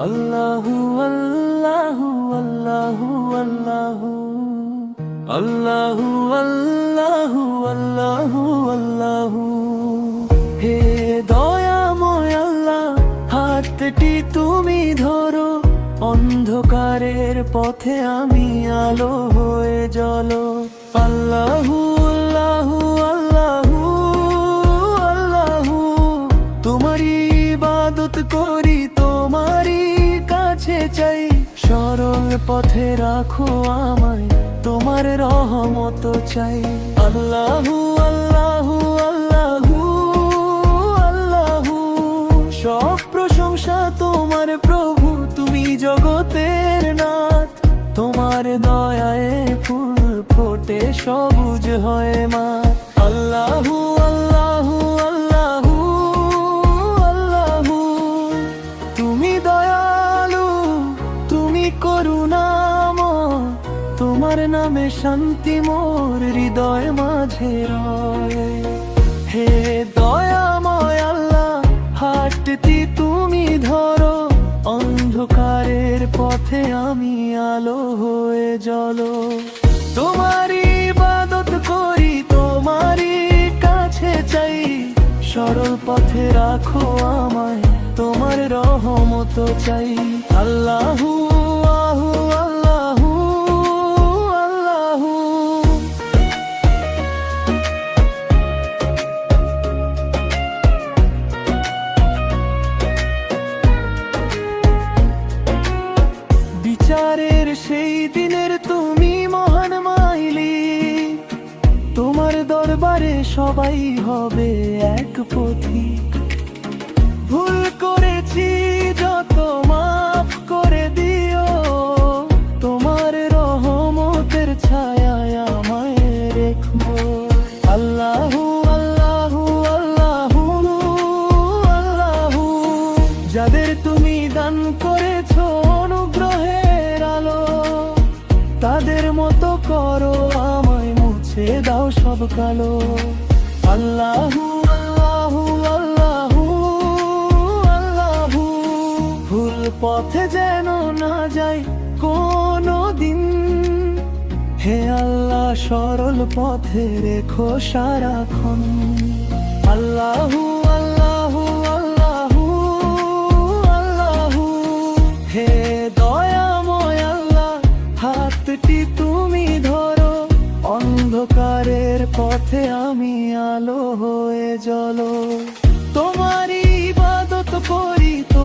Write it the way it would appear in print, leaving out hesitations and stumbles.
আল্লাহু আল্লাহু আল্লাহু আল্লাহু আল্লাহু আল্লাহু আল্লাহু আল্লাহু। হে দয়াময় আল্লাহ, হাতটি তুমি ধরো, অন্ধকারের পথে আমি আলো হয়ে জ্বলো। আল্লাহু আল্লাহু আল্লাহু আল্লাহু, তোমারই ইবাদত করি, তোমারই কাছে চাই। সরল পথে রাখো আমায়, তোমার রহমত চাই। আল্লাহু আল্লাহু আল্লাহু আল্লাহু, সব প্রশংসা তোমার প্রভু, তুমি জগতের নাথ। তোমার দয়ায় ফুল ফোটে, সবুজ হয় মাঠ। আল্লাহু আল্লাহু আল্লাহু আল্লাহু, তুমি দয়ালু, তুমি করুণাময়, তোমার নামে শান্তি মোর হৃদয় মাঝে রয়। হে দয়াময় আল্লাহ, হাতটি তুমি ধরো, অন্ধকারের পথে আমি আলো হয়ে জ্বলো। তোমারই ইবাদত করি, তোমারই কাছে চাই। সরল পথে রাখো আমায়, তোমার রহমত চাই। আল্লাহু আহু আল্লাহু আল্লাহু। বিচারের সেই দিনের তুমি মহান মালিক, তোমার দরবারে সবাই হবে এক পথিক। ভুল করেছি যত মাফ করে দিও, তোমার রহমতের ছায়ায় আমায় রেখো। আল্লাহু আল্লাহু আল্লাহু আল্লাহু, যাদের তুমি দান করেছো অনুগ্রহের আলো, তাদের মতো করো আমায়, মুছে দাও সব কালো। আল্লাহু আল্লাহু আল্লাহু আল্লাহু, ভুল পথে যেন না যাই কোনো দিন। হে আল্লাহ, সরল পথে রেখো সারাক্ষণ। আল্লাহু আল্লাহু আল্লাহু আল্লাহু, হে দয়াময় আল্লাহ, হাতটি তুমি ধরো, অন্ধকারের পথে আমি আলো হয়ে জ্বলো।